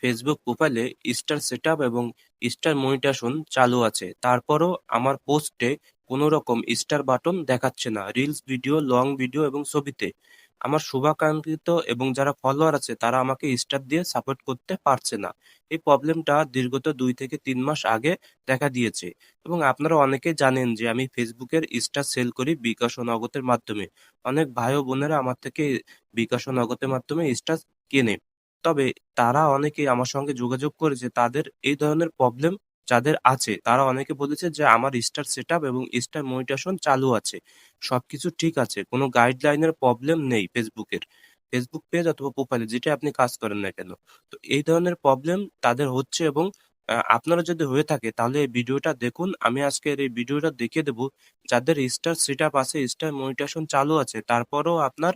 Facebook প্রোফাইলে star setup এবং star monetization চালু আছে। তারপরও আমার পোস্টে কোনো রকম স্টার বাটন দেখাচ্ছে না। রিলস ভিডিও, লং ভিডিও এবং ছবিতে। আমার শুভাকাঙ্ক্ষিত এবং যারা ফলোয়ার আছে তারা আমাকে স্টার দিয়ে সাপোর্ট করতে পারছে না। এই প্রবলেমটা দীর্ঘত ২ থেকে ৩ মাস আগে দেখা দিয়েছে এবং আপনারা অনেকেই জানেন যে আমি ফেসবুকের স্টার সেল করি বিকাশ ও নগদের মাধ্যমে। অনেক ভাই ও বোনেরা আমার থেকে বিকাশ ও নগদের মাধ্যমে স্টার কেনে। তবে তারা অনেকেই আমার সঙ্গে যোগাযোগ করেছে তাদের এই ধরনের প্রবলেম যাদের আছে তারা অনেকে বলেছে যে আমার স্টার সেটআপ এবং স্টার মনিটাইজেশন চালু আছে। সবকিছু ঠিক আছে। কোনো গাইডলাইনের প্রবলেম নেই ফেসবুকের। ফেসবুক পেজ অথবা প্রোফাইলে যেটাই আপনি কাজ করেন না কেন। তো এই ধরনের প্রবলেম তাদের হচ্ছে এবং আপনারও যদি হয়ে থাকে তাহলে এই ভিডিওটা দেখুন। আমি আজকের এই ভিডিওটা দেখিয়ে দেব যাদের স্টার সেটআপ আছে, স্টার মনিটাইজেশন চালু আছে তারপরেও আপনার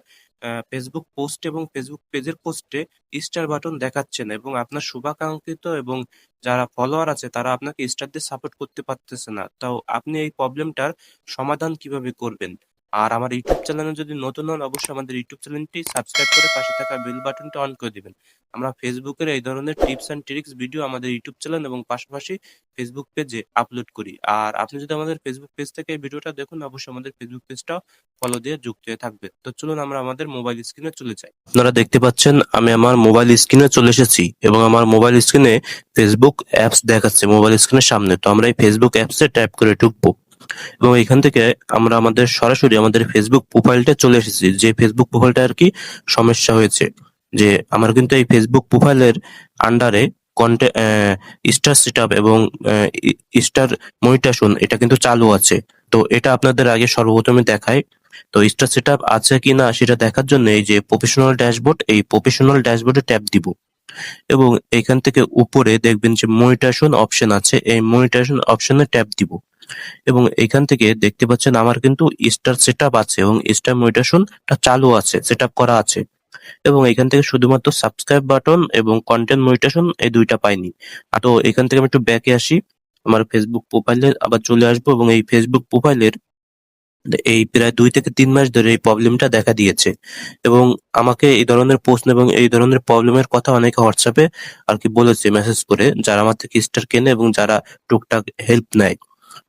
ফেসবুক পোস্ট এবং ফেসবুক পেজের পোস্টে স্টার বাটন দেখাচ্ছে না এবং আপনার শুভাকাঙ্ক্ষিত এবং যারা ফলোয়ার আছে তারা আপনাকে স্টার দিয়ে সাপোর্ট করতে পারতেছে না। তো আপনি এই প্রবলেমটার সমাধান কিভাবে করবেন? আর আমার ইউটিউব চ্যানেলে যদি নতুন হন অবশ্যই আমাদের ইউটিউব চ্যানেলটি সাবস্ক্রাইব করে পাশে থাকা বেল বাটনটা অন করে দিবেন। আমরা ফেসবুকের এই ধরনের টিপস অ্যান্ড ট্রিক্স ভিডিও আমাদের ইউটিউব চ্যানেল এবং পাশাপাশি ফেসবুক পেজে আপলোড করি। আর আপনি যদি আমাদের ফেসবুক পেজ থেকে এই ভিডিওটা দেখুন অবশ্যই আমাদের ফেসবুক পেজটাও ফলো দিয়ে যুক্ত হয়ে থাকবেন। তো চলুন আমরা আমাদের মোবাইল স্ক্রিনে চলে যাই। আপনারা দেখতে পাচ্ছেন আমি আমার মোবাইল স্ক্রিনে চলে এসেছি এবং আমার মোবাইল স্ক্রিনে ফেসবুক অ্যাপস দেখাচ্ছে মোবাইল স্ক্রিনের সামনে। তো আমরা এই ফেসবুক অ্যাপসে ট্যাপ করে ঢুকবো এবং এখান থেকে আমরা আমাদের সরাসরি আমাদের ফেসবুক প্রোফাইলটা চলে এসেছি। যে ফেসবুক প্রোফাইলটা আরকি সমস্যা হয়েছে। যে আমার কিন্তু এই ফেসবুক প্রোফাইলের আন্ডারে স্টার সেটআপ এবং স্টার মনিটাইজেশন এটা কিন্তু চালু আছে। তো এটা আপনাদের আগে সর্বপ্রথমে দেখাই। তো স্টার সেটআপ আছে কিনা সেটা দেখার জন্য এই যে প্রফেশনাল ড্যাশবোর্ড, এই প্রফেশনাল ড্যাশবোর্ডে ট্যাপ দিব এবং এখান থেকে উপরে দেখবেন যে মনিটাইজেশন অপশন আছে। এই মনিটাইজেশন অপশনে ট্যাপ দিব এবং এখান থেকে দেখতে পাচ্ছেন আমার কিন্তু স্টার সেটআপ আছে এবং স্টার মনিটাইজেশনটা চালু আছে, সেটআপ করা আছে এবং এখান থেকে শুধুমাত্র সাবস্ক্রাইব বাটন এবং কন্টেন্ট মনিটাইজেশন এই দুইটা পাইনি। তো এখান থেকে আমি একটু ব্যাকে আসি। আমার ফেসবুক প্রোফাইলে আবার চলে আসবো এবং এই ফেসবুক প্রোফাইলের এই প্রায় ২ থেকে ৩ মাস ধরে এই প্রবলেমটা দেখা দিয়েছে এবং আমাকে এই ধরনের প্রশ্ন এবং এই ধরনের প্রবলেমের কথা অনেকে হোয়াটসঅ্যাপে আরকি বলেছে মেসেজ করে, যারা আমার থেকে স্টার কেনে এবং যারা টুকটাক হেল্প নেয়।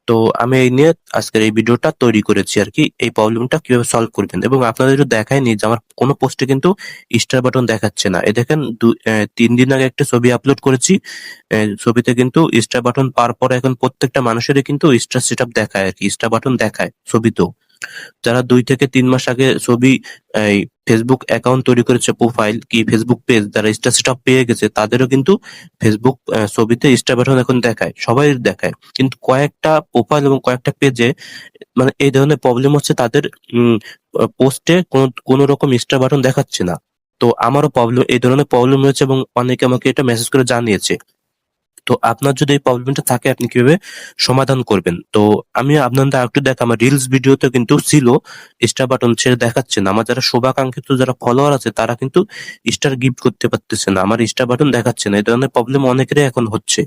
তো আমি এই নিয়ে আজকের এই ভিডিওটা তৈরি করেছি আরকি, এই প্রবলেমটা কিভাবে সলভ করবেন এবং আপনাদের একটু দেখায়নি যে আমার কোনো পোস্টে কিন্তু স্টার বাটন দেখাচ্ছে না। এই দেখেন ৩ দিন আগে একটা ছবি আপলোড করেছি। ছবিতে কিন্তু স্টার বাটন পাওয়ার পরে এখন প্রত্যেকটা মানুষেরই কিন্তু স্টার সেটআপ দেখায় আরকি, স্টার বাটন দেখায় ছবিতেও। যারা ২ থেকে ৩ মাস আগে ছবি এই ফেসবুক অ্যাকাউন্ট তৈরি করেছে, প্রোফাইল কি ফেসবুক পেজ, যারা স্টার সেটআপ পেয়ে গেছে তাদেরও কিন্তু ফেসবুক ছবিতে স্টার বাটন এখন দেখায়, সবাই দেখায়। কিন্তু কয়েকটা প্রোফাইল এবং কয়েকটা পেজে মানে এই ধরনের প্রবলেম হচ্ছে তাদের পোস্টে কোনো রকম স্টার বাটন দেখাচ্ছে না। তো আমারও প্রবলেম, এই ধরনের প্রবলেম হয়েছে এবং অনেকে আমাকে এটা মেসেজ করে জানিয়েছে। তো আপনার যদি এই প্রবলেমটা থাকে আপনি কিভাবে সমাধান করবেন? তো আমি আপনাদের আরেকটু আমার রিলস ভিডিওতে কিন্তু ছিল স্টার বাটন, ছেড়ে দেখাচ্ছে না। আমার যারা শুভাকাঙ্ক্ষিত যারা ফলোয়ার আছে তারা কিন্তু স্টার গিফট করতে পারতেছে না। আমার স্টার বাটন দেখাচ্ছে না। এই ধরনের প্রবলেম অনেকেরই এখন হচ্ছে।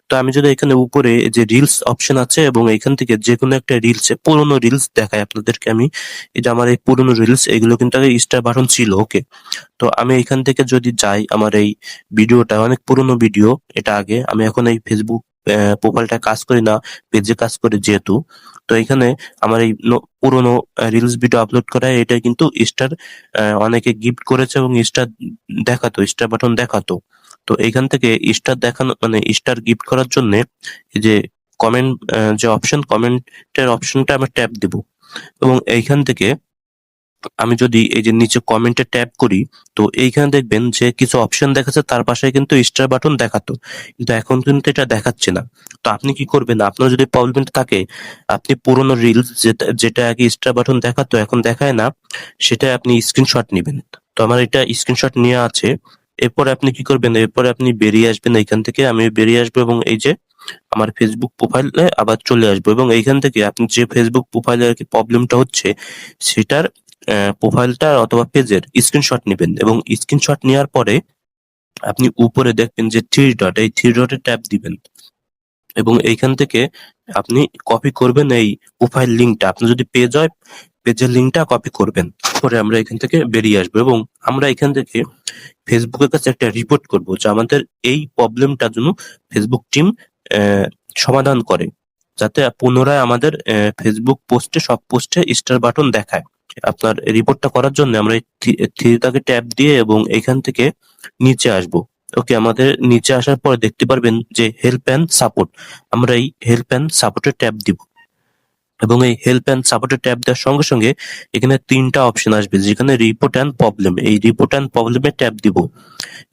তো আমি যদি এখানে উপরে যে রিলস অপশন আছে এবং এখান থেকে যেকোনো একটা রিলসে পুরোনো রিলস দেখাই আপনাদেরকে আমি। এই যে আমার এই পুরোনো রিলস এগুলো কিন্তু আগে স্টার বাটন ছিল, ওকে? তো আমি এখান থেকে যদি যাই আমার এই ভিডিওটা অনেক পুরোনো ভিডিও, এটা আগে আমি এখন এই ফেসবুক প্রোফাইলটায় কাজ করি না, পেজে কাজ করি যেহেতু। তো এখানে আমার এই পুরোনো রিলস ভিডিও আপলোড করা এটা কিন্তু স্টার অনেকে গিফট করেছে এবং স্টার দেখাতো, স্টার বাটন দেখাতো। তো এইখান থেকে স্টার দেখানো মানে স্টার গিফট করার জন্য এই যে কমেন্ট যে অপশন, কমেন্টের অপশনটা আমি ট্যাপ দিব এবং এইখান থেকে আমি যদি এই যে নিচে কমেন্টে ট্যাপ করি তো এইখানে দেখবেন যে কিছু অপশন দেখাচ্ছে, তার পাশে কিন্তু স্টার বাটন দেখাতো, কিন্তু এখন কিন্তু এটা দেখাচ্ছে না। তো আপনি কি করবেন? আপনার যদি প্রবলেমটা থাকে আপনি পুরোনো রিলস যেটা যেটা আগে স্টার বাটন দেখাতো এখন দেখায় না, সেটা আপনি স্ক্রিনশট নিবেন। তো আমার এটা স্ক্রিনশট নেওয়া আছে। এরপরে আপনি কি করবেন? এরপরে আপনি বেরিয়ে আসবেন এইখান থেকে, আমি বেরিয়ে আসবো এবং এই যে আমার ফেসবুক প্রোফাইলে আবার চলে আসবো এবং এইখান থেকে আপনি যে ফেসবুক প্রোফাইলে আর কি প্রবলেমটা হচ্ছে সেটার প্রোফাইলটা অথবা পেজের স্ক্রিনশট নিবেন এবং স্ক্রিনশট নেওয়ার পরে আপনি উপরে দেখবেন যে থ্রি ডট, এই থ্রি ডটে ট্যাপ দিবেন এবং এইখান থেকে আপনি কপি করবেন এই প্রোফাইল লিঙ্কটা। আপনার যদি পেজ হয় পেজের লিঙ্কটা কপি করবেন। পরে আমরা এখান থেকে বেরিয়ে আসবো এবং আমরা এখান থেকে ফেসবুকের কাছে একটা রিপোর্ট করব যে আমাদের এই প্রবলেমটার জন্য ফেসবুক টিম সমাধান করে, যাতে পুনরায় আমাদের ফেসবুক পোস্টে সব পোস্টে স্টার বাটন দেখায়। আপনার রিপোর্টটা করার জন্য আমরা এই থ্রিটাকে ট্যাপ দিয়ে এবং এখান থেকে নিচে আসবো। ওকে, আমাদের নিচে আসার পর দেখতে পারবেন যে হেল্প অ্যান্ড সাপোর্ট। আমরা এই হেল্প অ্যান্ড সাপোর্টে ট্যাপ দিব এবং এই হেল্প অ্যান্ড সাপোর্টে ট্যাপ দেওয়ার সঙ্গে সঙ্গে এখানে 3টা অপশন আসবে, যেখানে রিপোর্ট অ্যান্ড প্রবলেম। এই রিপোর্ট অ্যান্ড প্রবলেমে ট্যাপ দিব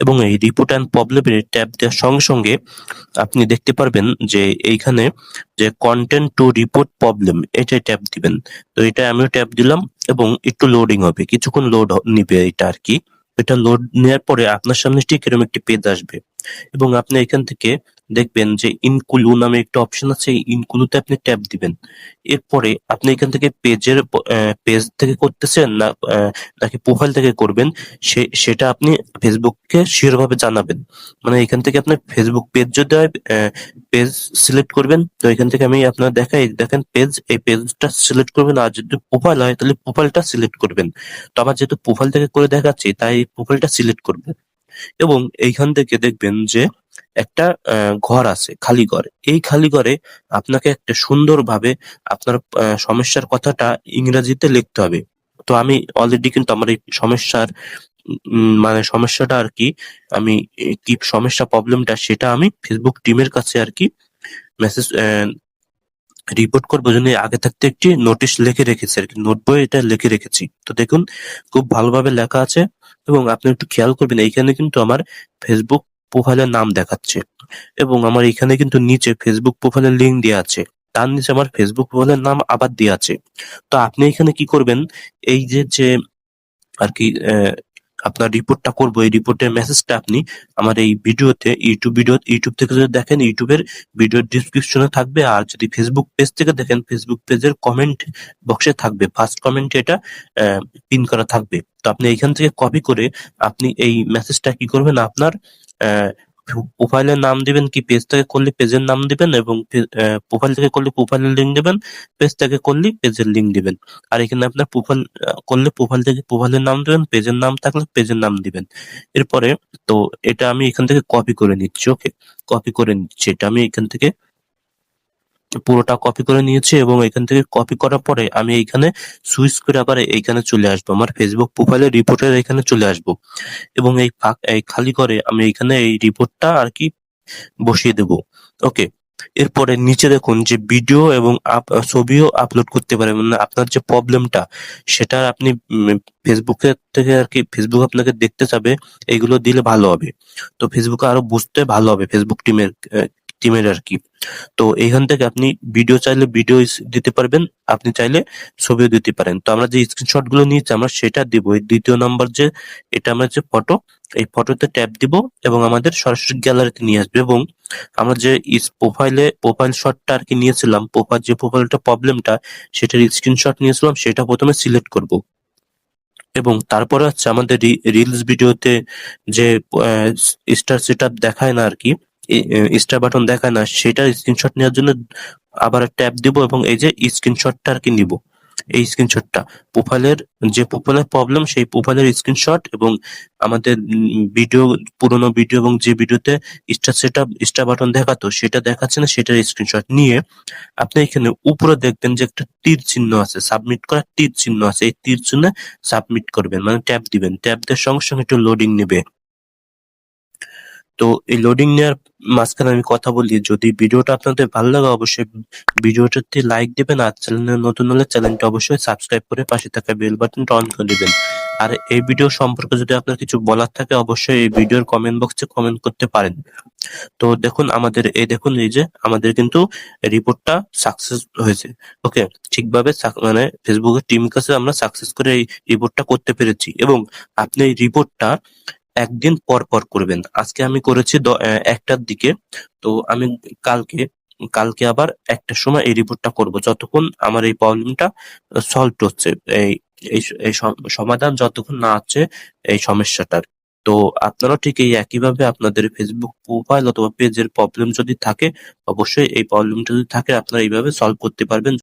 এবং এই রিপোর্ট অ্যান্ড প্রবলেমে ট্যাপ দেওয়ার সঙ্গে সঙ্গে আপনি দেখতে পারবেন যে এইখানে যে কন্টেন্ট টু রিপোর্ট প্রবলেম, এটাই ট্যাপ দিবেন। তো এটা আমিও ট্যাপ দিলাম এবং একটু লোডিং হবে, কিছুক্ষণ লোড নিবে এটা আর কি। এটা লোড নেওয়ার পরে আপনার সামনে ঠিক এরকম একটি পেজ আসবে এবং আপনি এখান থেকে দেখবেন যে ইনক্লু নামে একটা অপশন আছে, এই ইনক্লুতে আপনি ট্যাপ দিবেন। এরপরে আপনি এখান থেকে পেজ থেকে করতেছেন না নাকি প্রোফাইল থেকে করবেন, সেটা আপনি ফেসবুককে শিওর ভাবে জানাবেন। মানে এখান থেকে আপনার ফেসবুক পেজ যদি হয় পেজ সিলেক্ট করবেন। তো এখান থেকে আমি আপনার দেখাই, দেখেন পেজ, এই পেজটা সিলেক্ট করবেন। আর যদি প্রোফাইল হয় তাহলে প্রোফাইলটা সিলেক্ট করবেন। তো আমার যেহেতু প্রোফাইল থেকে করে দেখাচ্ছি তাই প্রোফাইলটা সিলেক্ট করবেন এবং এইখান থেকে দেখবেন যে একটা ঘর আছে, খালি ঘর। এই খালি ঘরে আপনাকে একটা সুন্দরভাবে আপনার সমস্যার কথাটা ইংরেজিতে লিখতে হবে। তো আমি অলরেডি কিন্তু আমার এই সমস্যার মানে সমস্যাটা আর কি, আমি কি সমস্যা প্রবলেমটা সেটা আমি ফেসবুক টিমের কাছে আর কি মেসেজ রিপোর্ট করবো জন্য আগে থাকতে একটি নোটিশ লিখে রেখেছি আর কি, নোট বইয়ে এটা লিখে রেখেছি। তো দেখুন খুব ভালোভাবে লেখা আছে এবং আপনি একটু খেয়াল করবেন এইখানে কিন্তু আমার ফেসবুক প্রোফাইলের নাম দেখাচ্ছে এবং আমার এখানে কিন্তু নিচে ফেসবুক প্রোফাইলের লিঙ্ক দেওয়া আছে, তার নিচে আমার ফেসবুক প্রোফাইলের নাম আবার দেওয়া আছে। তো আপনি এখানে কি করবেন, এই যে আর কি আপনার রিপোর্টটা করবো, এই রিপোর্টের মেসেজটা আপনি আমার এই ভিডিওতে ইউটিউব থেকে যদি দেখেন ইউটিউবের ভিডিওর ডিসক্রিপশনে থাকবে, আর যদি ফেসবুক পেজ থেকে দেখেন ফেসবুক পেজের কমেন্ট বক্সে থাকবে, ফার্স্ট কমেন্টে এটা পিন করা থাকবে। তো আপনি এইখান থেকে কপি করে আপনি এই মেসেজটা কি করবেন, আপনার প্রোফাইলের নাম দিবেন, কি পেজ থেকে করলে পেজের নাম দিবেন এবং প্রোফাইল থেকে করলে প্রোফাইলের লিঙ্ক দিবেন, পেজ থেকে করলে পেজের লিঙ্ক দিবেন। আর এখানে আপনার প্রোফাইল করলে প্রোফাইল থেকে প্রোফাইলের নাম দিবেন, পেজের নাম থাকলে পেজের নাম দিবেন। এরপরে তো এটা আমি এখান থেকে কপি করে নিচ্ছি। ওকে, কপি করে নিচ্ছি, এটা আমি এখান থেকে পুরোটা কপি করে নিয়েছি এবং এখান থেকে কপি করার পরে আমি এইখানে সুইচ করে আবার এইখানে চলে আসবো, আমার ফেসবুক প্রোফাইলের রিপোর্টের এখানে চলে আসবো এবং এই খালি করে আমি এইখানে এই রিপোর্টটা আর কি বসিয়ে দেব। ওকে, এরপরে নিচে দেখুন যে ভিডিও এবং ছবিও আপলোড করতে পারেন, মানে আপনার যে প্রবলেমটা সেটা আপনি ফেসবুকে থেকে আর কি ফেসবুক আপনাকে দেখতে চাবে, এইগুলো দিলে ভালো হবে। তো ফেসবুকে আরো বুঝতে ভালো হবে ফেসবুক টিমের আর কি। তো এইখান থেকে আপনি ভিডিও চাইলে ভিডিও দিতে পারবেন, আপনি চাইলে ছবিও দিতে পারেন। তো আমরা যে স্ক্রিনশট গুলো নিয়েছি আমরা সেটা দিব। এই দ্বিতীয় নম্বর যে এটা আমরা যে ফটো, এই ফটোতে ট্যাপ দিব এবং আমাদের সরাসরি গ্যালারিতে নিয়ে আসবে এবং আমরা যে প্রোফাইল শটটা আর কি নিয়েছিলাম, যে প্রোফাইলটা প্রবলেমটা সেটার স্ক্রিনশট নিয়েছিলাম, সেটা প্রথমে সিলেক্ট করব এবং তারপরে হচ্ছে আমাদের রিলস ভিডিওতে যে স্টার সেটআপ দেখায় না আর কি, স্টার বাটন দেখায় না, সেটার স্ক্রিনশট নেওয়ার জন্য আবার ট্যাপ দিব এবং এই যে স্ক্রিনশটটা আর কি নিব। এই স্ক্রিনশটটা যে প্রোফাইলের প্রবলেম সেই প্রোফাইলের স্ক্রিনশট এবং আমাদের পুরোনো ভিডিও এবং যে ভিডিওতে স্টার বাটন দেখাতো সেটা দেখাচ্ছে না, সেটার স্ক্রিনশট নিয়ে আপনি এখানে উপরে দেখবেন যে একটা তীর চিহ্ন আছে, সাবমিট করার তীর চিহ্ন আছে, এই তীর চিহ্নে সাবমিট করবেন, মানে ট্যাপ দিবেন। ট্যাপ দেওয়ার সঙ্গে সঙ্গে একটু লোডিং নেবে। তো এই লোডিং নেওয়ার মাঝখানে আমি কথা বলি, যদি ভিডিওটা আপনাদের ভালো লাগে অবশ্যই ভিডিওটাতে লাইক দিবেন, আর চ্যানেলে নতুন হলে চ্যানেলটা অবশ্যই সাবস্ক্রাইব করে পাশে থাকা বেল বাটনটা অন করে দিবেন। আর এই ভিডিও সম্পর্কে যদি আপনার কিছু বলার থাকে অবশ্যই এই ভিডিওর কমেন্ট বক্সে কমেন্ট করতে পারেন। তো দেখুন এই যে আমাদের কিন্তু রিপোর্টটা সাকসেস হয়েছে। ওকে, ঠিকভাবে মানে ফেসবুকের টিম কাছে আমরা সাকসেস করে এই রিপোর্টটা করতে পেরেছি এবং আপনি এই রিপোর্টটা একদিন পর পর করবেন। আজকে আমি করেছি 1টার দিকে, তো আমি কালকে আবার 1টার সময় এই রিপোর্টটা করব, যতক্ষণ আমার এই প্রবলেমটা সলভ হচ্ছে, এই এই সমাধান যতক্ষণ না হচ্ছে এই সমস্যাটার। তো আপনারাও ঠিক এই একইভাবে আপনাদের ফেসবুক প্রোফাইল অথবা পেজের প্রবলেম যদি থাকে, অবশ্যই এই প্রবলেমটা যদি থাকে আপনারা এইভাবে সলভ করতে পারবেন।